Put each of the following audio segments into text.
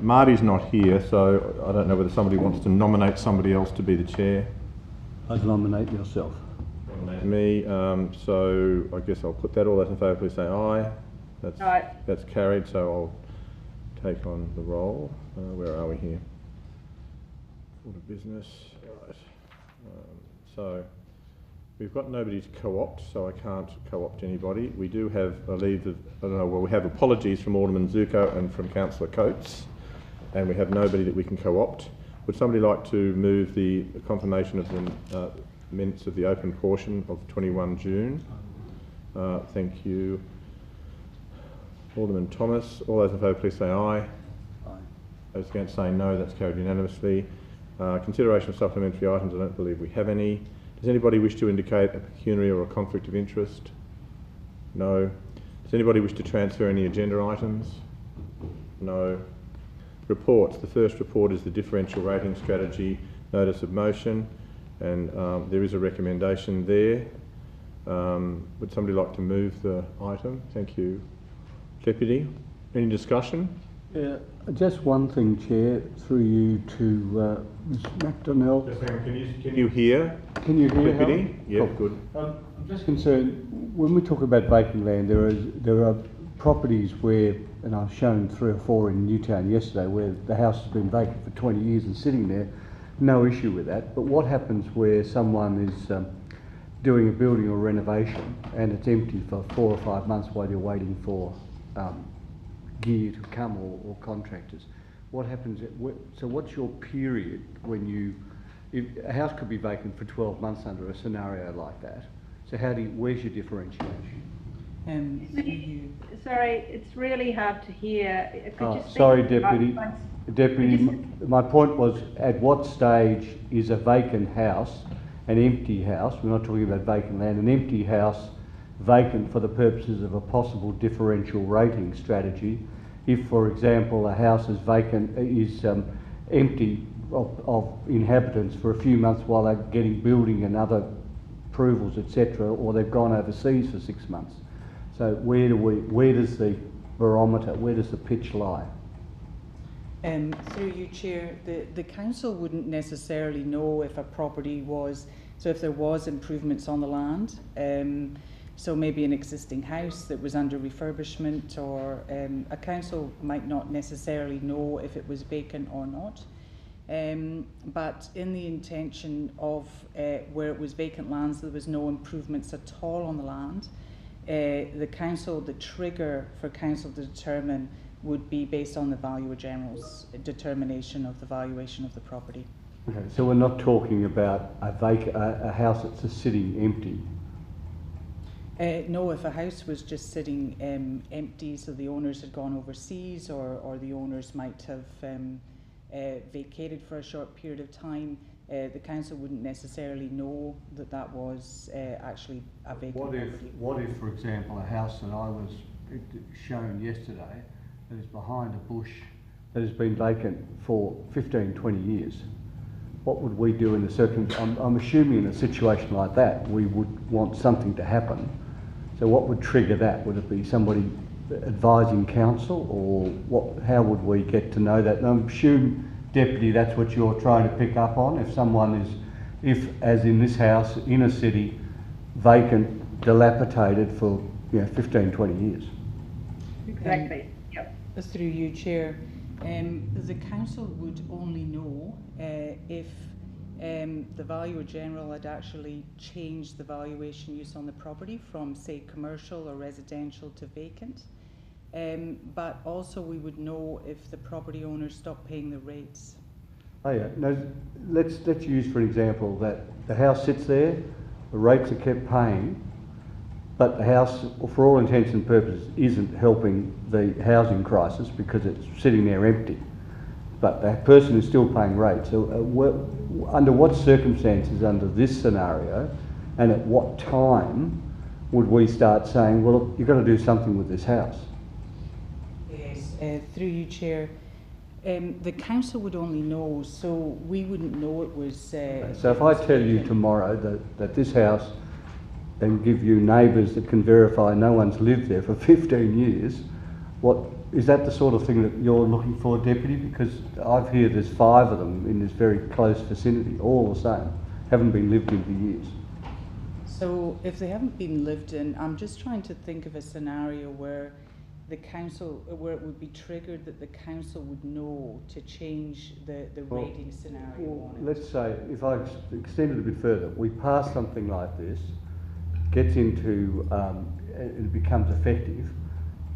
Marty's not here, so I don't know whether somebody wants to nominate somebody else to be the chair. I'd nominate yourself. Nominate me, so I guess I'll put that. All those in favour, please say aye. Aye. That's carried, so I'll take on the role. Where are we here? Order of business, right. So we've got nobody to co-opt, so I can't co-opt anybody. We do have a leave of, we have apologies from Alderman Zuko and from Councillor Coates, and we have nobody that we can co-opt. Would somebody like to move the confirmation of the minutes of the open portion of 21 June? Thank you. Alderman Thomas. All those in favour, please say aye. Aye. Those against say no. That's carried unanimously. Consideration of supplementary items. I don't believe we have any. Does anybody wish to indicate a pecuniary or a conflict of interest? No. Does anybody wish to transfer any agenda items? No. Reports. The first report is the differential rating strategy notice of motion, and there is a recommendation there. Would somebody like to move the item? Thank you. Deputy, any discussion? Yeah, just one thing, Chair, through you to Ms McDonnell. Just hang on, can you hear? Can you hear, Deputy? Yeah, cool. good. I'm just concerned, when we talk about vacant land, there are properties where, and I've shown 3 or 4 in Newtown yesterday, where the house has been vacant for 20 years and sitting there, no issue with that. But what happens where someone is doing a building or renovation and it's empty for 4 or 5 months while you're waiting for gear to come or contractors? What happens? So what's your period when you, if a house could be vacant for 12 months under a scenario like that? So where's your differentiation? Sorry, it's really hard to hear. Sorry, Deputy. Deputy, my point was, at what stage is a vacant house, an empty house, we're not talking about vacant land, an empty house vacant for the purposes of a possible differential rating strategy? If, for example, a house is vacant, is empty of inhabitants for a few months while they're getting building and other approvals, etc., or they've gone overseas for 6 months. So where does the barometer, where does the pitch lie? Through you, Chair, the council wouldn't necessarily know if a property was, so if there was improvements on the land, so maybe an existing house that was under refurbishment, or a council might not necessarily know if it was vacant or not. But in the intention of where it was vacant lands, there was no improvements at all on the land, the council, the trigger for council to determine would be based on the Valuer General's determination of the valuation of the property. Okay, so we're not talking about a house that's just sitting empty. No, if a house was just sitting empty, so the owners had gone overseas, or the owners might have vacated for a short period of time, the council wouldn't necessarily know that that was actually a vacant property. What if, for example, a house that I was shown yesterday that is behind a bush that has been vacant for 15, 20 years? What would we do in the circumstance? I'm assuming in a situation like that, we would want something to happen. So what would trigger that? Would it be somebody advising council, or what? How would we get to know that? And I'm assuming, Deputy, that's what you're trying to pick up on. If someone is, as in this house, in a city, vacant, dilapidated for 15, 20 years. Exactly, yep. Through you, Chair, the council would only know if the Valuer General had actually changed the valuation use on the property from, say, commercial or residential to vacant. But also we would know if the property owners stopped paying the rates. Oh yeah, no, let's use for example that the house sits there, the rates are kept paying, but the house, for all intents and purposes, isn't helping the housing crisis because it's sitting there empty. But the person is still paying rates. So under what circumstances, under this scenario, and at what time would we start saying, well, you've got to do something with this house? Yes, through you, Chair. The council would only know, so we wouldn't know it was... so if I tell you tomorrow that this house, and give you neighbours that can verify no one's lived there for 15 years, What is that the sort of thing that you're looking for, Deputy? Because I've heard there's 5 of them in this very close vicinity, all the same, haven't been lived in for years. So if they haven't been lived in, I'm just trying to think of a scenario where the council, where it would be triggered that the council would know to change the rating scenario on it. Let's say, if I extend it a bit further, we pass something like this, gets into, it becomes effective,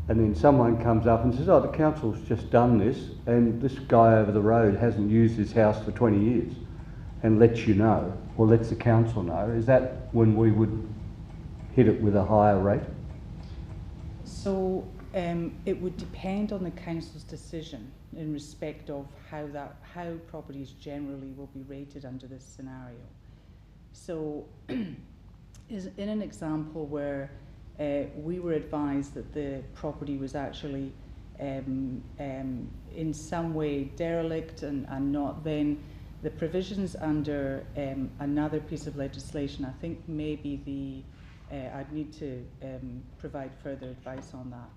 and then someone comes up and says, oh, the council's just done this, and this guy over the road hasn't used his house for 20 years, and lets you know, or lets the council know. Is that when we would hit it with a higher rate? So it would depend on the council's decision in respect of how properties generally will be rated under this scenario. So is in an example where we were advised that the property was actually in some way derelict and not, then the provisions under another piece of legislation, I think maybe I'd need to provide further advice on that,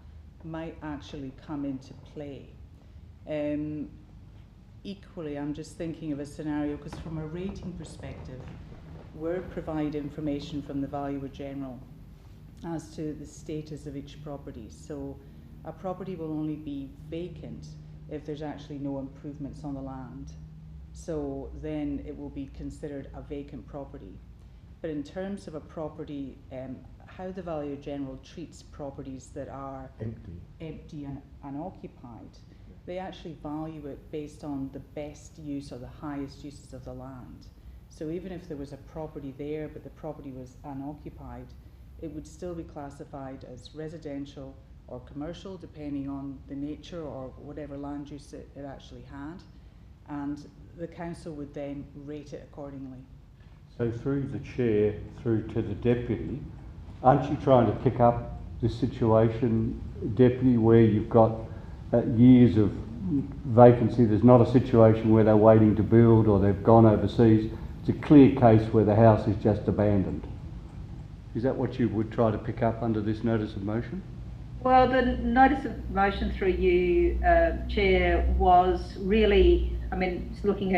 might actually come into play. Equally, I'm just thinking of a scenario, because from a rating perspective, we're provide information from the Valuer General as to the status of each property. So a property will only be vacant if there's actually no improvements on the land. So then it will be considered a vacant property. But in terms of a property, how the Valuer General treats properties that are empty and unoccupied, they actually value it based on the best use or the highest uses of the land. So even if there was a property there but the property was unoccupied, it would still be classified as residential or commercial, depending on the nature or whatever land use it actually had, and the council would then rate it accordingly. So through the chair, through to the deputy, aren't you trying to pick up this situation, Deputy, where you've got years of vacancy? There's not a situation where they're waiting to build or they've gone overseas. It's a clear case where the house is just abandoned. Is that what you would try to pick up under this notice of motion? Well, the notice of motion through you, Chair, was really, I mean, it's looking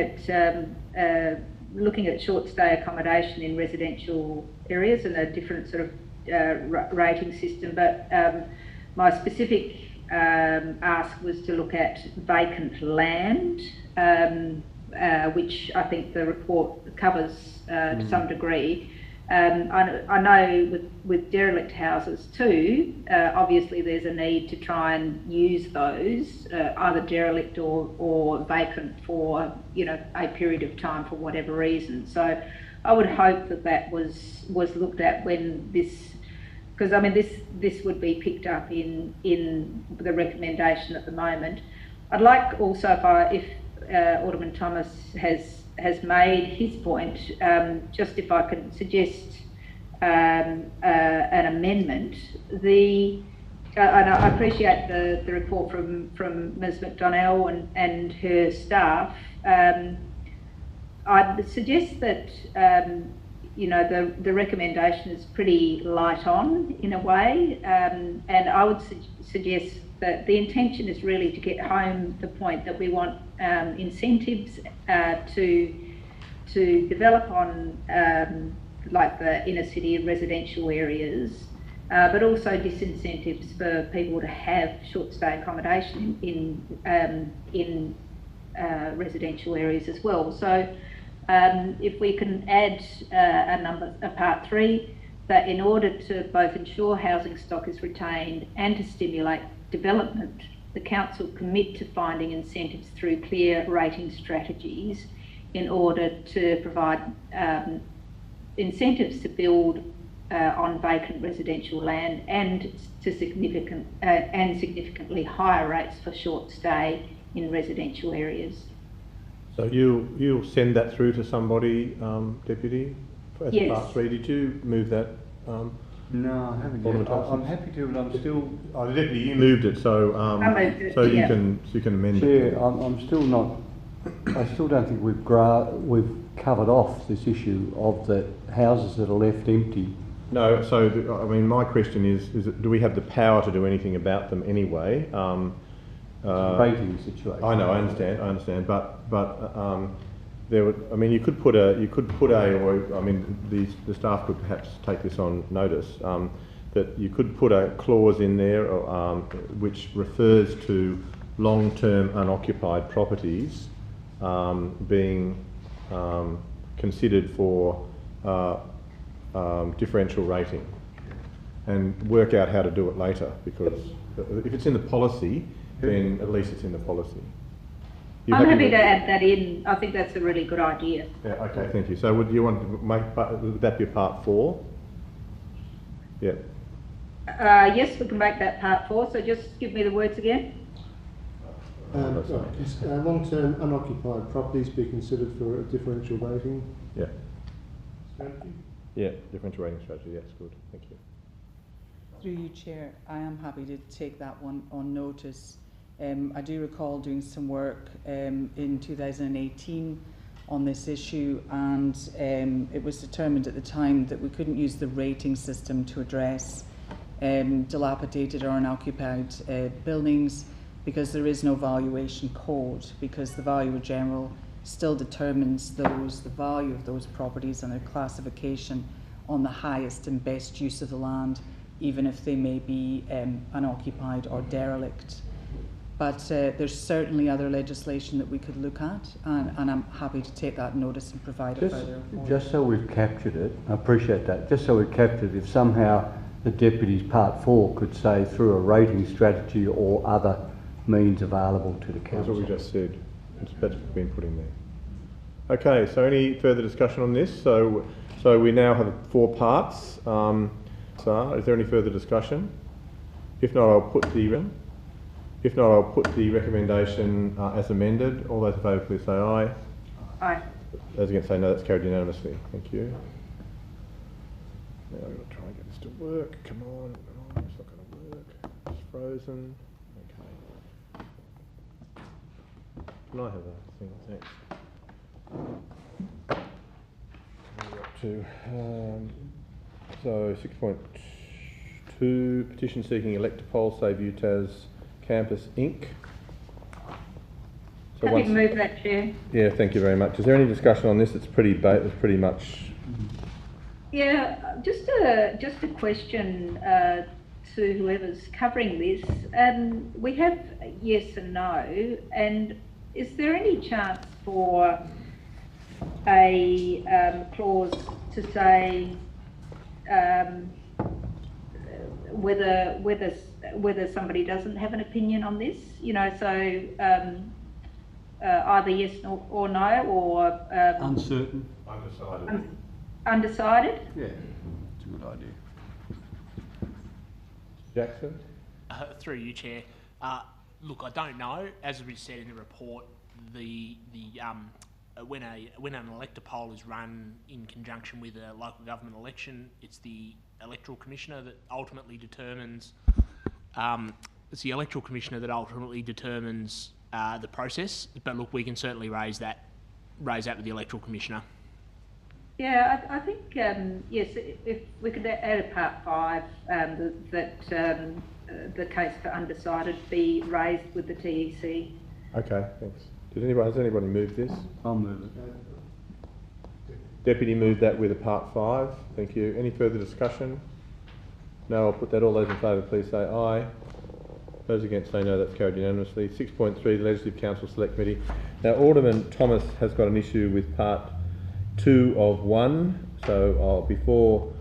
at short stay accommodation in residential areas and a different sort of rating system, but my specific ask was to look at vacant land, which I think the report covers to some degree. I know with derelict houses too, obviously there's a need to try and use those, either derelict or vacant for, you know, a period of time for whatever reason. So I would hope that was looked at when this, because I mean this would be picked up in the recommendation at the moment. I'd like also, if Alderman Thomas has made his point, just if I can suggest an amendment. And I appreciate the report from Ms McDonnell and her staff. I'd suggest that you know, the recommendation is pretty light on in a way, and I would suggest that the intention is really to get home the point that we want incentives to develop on like the inner city residential areas, but also disincentives for people to have short stay accommodation in residential areas as well. So if we can add a part 3, that in order to both ensure housing stock is retained and to stimulate development, the council commit to finding incentives through clear rating strategies in order to provide incentives to build on vacant residential land and to significantly higher rates for short stay in residential areas. So you'll send that through to somebody, Deputy, as Yes. part 3. Did you move that? No, I haven't Alderman yet. Thompson? I'm happy to, but I'm still... Oh, the Deputy, you moved it, so I moved it, so you yeah. can amend Chair, it. I'm still not... I still don't think we've covered off this issue of the houses that are left empty No, so I mean, my question is do we have the power to do anything about them anyway? Rating situation. I know, I understand, but there would, I mean, you could put a, or I mean, the staff could perhaps take this on notice, that you could put a clause in there which refers to long-term unoccupied properties being considered for differential rating, and work out how to do it later, because if it's in the policy, then at least it's in the policy. I'm happy to add that in. I think that's a really good idea. Yeah, okay, thank you. So would you want to make, would that be part 4? Yeah. Yes, we can make that part 4, so just give me the words again. Long-term unoccupied properties be considered for a differential rating. Yeah. Strategy? Yeah, differential rating strategy, yes, good, thank you. Through you, Chair, I am happy to take that one on notice. I do recall doing some work in 2018 on this issue, and it was determined at the time that we couldn't use the rating system to address dilapidated or unoccupied buildings, because there is no valuation code, because the Valuer General still determines the value of those properties and their classification on the highest and best use of the land, even if they may be unoccupied or derelict. But there's certainly other legislation that we could look at, and I'm happy to take that notice and provide a further report. Just so we've captured it, I appreciate that, just so we've captured it, if somehow the Deputy's Part 4 could say through a rating strategy or other means available to the council. That's what we just said. That's been put in there. Okay, so any further discussion on this? So we now have 4 parts. Is there any further discussion? If not, I'll put the recommendation as amended. All those in favour, please say aye. Aye. Those against say no. That's carried unanimously. Thank you. Now I've got to try and get this to work. Come on, it's not going to work. It's frozen. Okay. Can I have that thing? Thanks. We're up to so 6.2, petition seeking Electopol Save UTAS Campus Inc. So happy to move that, Chair. Yeah, thank you very much. Is there any discussion on this? It's pretty much. Yeah, just a question to whoever's covering this. We have yes and no, and is there any chance for a clause to say whether somebody doesn't have an opinion on this? You know, so either yes or no, or uncertain. Undecided. Undecided? Yeah, it's a good idea. Jackson? Through you, Chair. Look, I don't know. As we said in the report, when an elector poll is run in conjunction with a local government election, it's the electoral commissioner that ultimately determines. It's the electoral commissioner that ultimately determines the process. But look, we can certainly raise that with the electoral commissioner. Yeah, I think yes. If we could add a part 5 that the case for undecided be raised with the TEC. Okay, thanks. Has anybody moved this? I'll move it. Deputy moved that with a part 5. Thank you. Any further discussion? No, I'll put that. All those in favour, please say aye. Those against say no. That's carried unanimously. 6.3, the Legislative Council Select Committee. Now, Alderman Thomas has got an issue with part 2 of 1. So before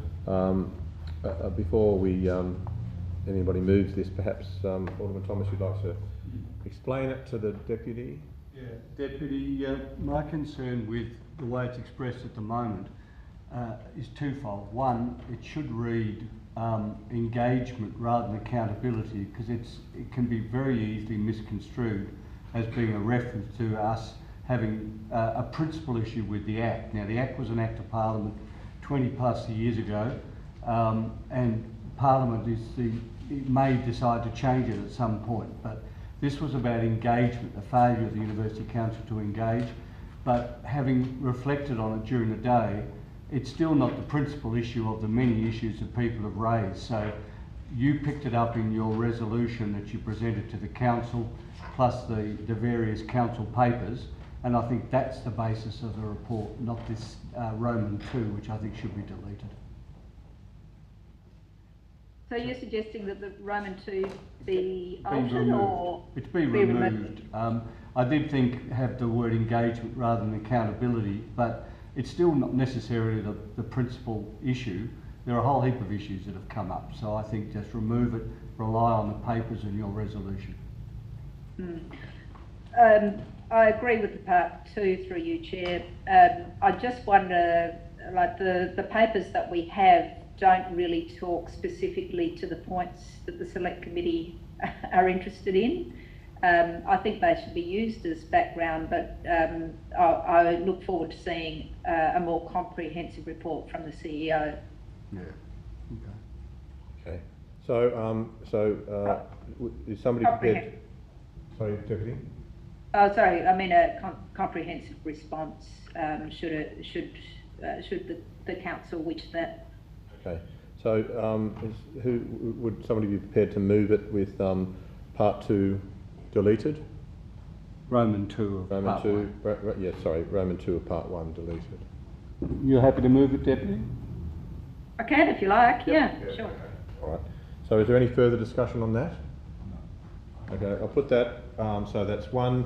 anybody moves this, perhaps Alderman Thomas, you'd like to explain it to the Deputy? Yeah, Deputy, my concern with the way it's expressed at the moment is twofold. One, it should read engagement rather than accountability, because it can be very easily misconstrued as being a reference to us having a principal issue with the Act. Now, the Act was an Act of Parliament 20 plus years ago, and Parliament may decide to change it at some point, but this was about engagement, the failure of the University Council to engage. But having reflected on it during the day, it's still not the principal issue of the many issues that people have raised. So you picked it up in your resolution that you presented to the council, plus the various council papers, and I think that's the basis of the report, not this Roman 2, which I think should be deleted. So you're suggesting that the Roman 2 be altered, or it's be removed. I did think have the word engagement rather than accountability, but it's still not necessarily the principal issue. There are a whole heap of issues that have come up, so I think just remove it, rely on the papers and your resolution. I agree with the part 2 through you, Chair. I just wonder, like the papers that we have don't really talk specifically to the points that the Select Committee are interested in. I think they should be used as background, but I look forward to seeing a more comprehensive report from the CEO. Yeah. Okay. So, is somebody prepared? Sorry, Deputy. Oh, sorry. I mean a comprehensive response. Should the council wish that? Okay. So, would somebody be prepared to move it with part 2 deleted? Roman 2 of Roman part 2. 1. Yeah, sorry. Roman 2 of part 1 deleted. You're happy to move it, Deputy? I can, if you like. Yeah, sure. All right. So, is there any further discussion on that? Okay, I'll put that. So that's 1,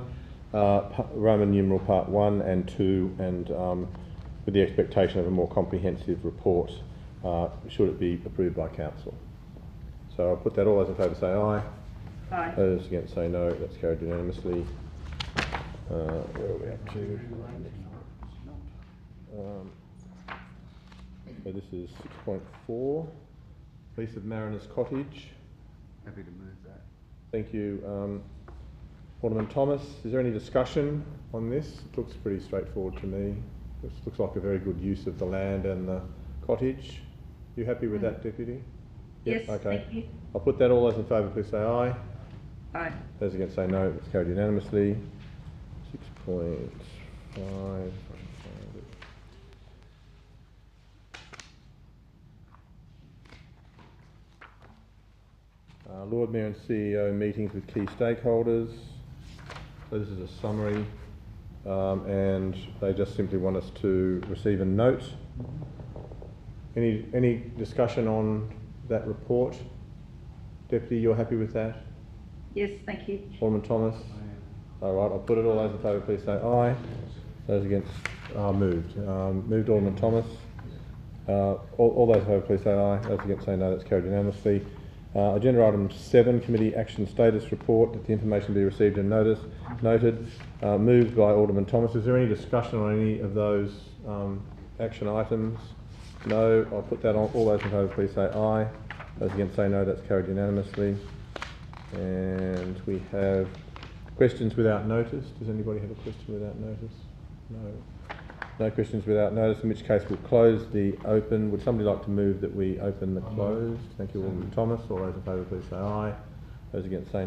Roman numeral part 1 and 2, and with the expectation of a more comprehensive report, should it be approved by council. So I'll put that. All those in favour say aye. Aye. Those against say no. That's carried unanimously. Where are we up to? So this is 6.4, lease of Mariner's Cottage. Happy to move that. Thank you. Alderman Thomas, is there any discussion on this? It looks pretty straightforward to me. This looks like a very good use of the land and the cottage. You happy with that, Deputy? Yes, Yep, okay. thank you. I'll put that. All those in favour please say aye. Aye. Those against say no. It's carried unanimously. 6.5. Lord Mayor and CEO meetings with key stakeholders. So this is a summary, and they just simply want us to receive a note. Any discussion on that report? Deputy, you're happy with that? Yes, thank you. Alderman Thomas? All right, I'll put it. All those in favour please say aye. Those against moved. Moved Alderman Thomas. All those in favour please say aye. Those against say no. That's carried unanimously. Agenda item 7, committee action status report, that the information be received and noted. Moved by Alderman Thomas. Is there any discussion on any of those action items? No. I'll put that on. All those in favour please say aye. Those against say no. That's carried unanimously. And we have questions without notice. Does anybody have a question without notice? No. No questions without notice, in which case we'll close the open. Would somebody like to move that we open the closed? Thank you, Alderman Thomas. All those in favour please say aye. Those against say no.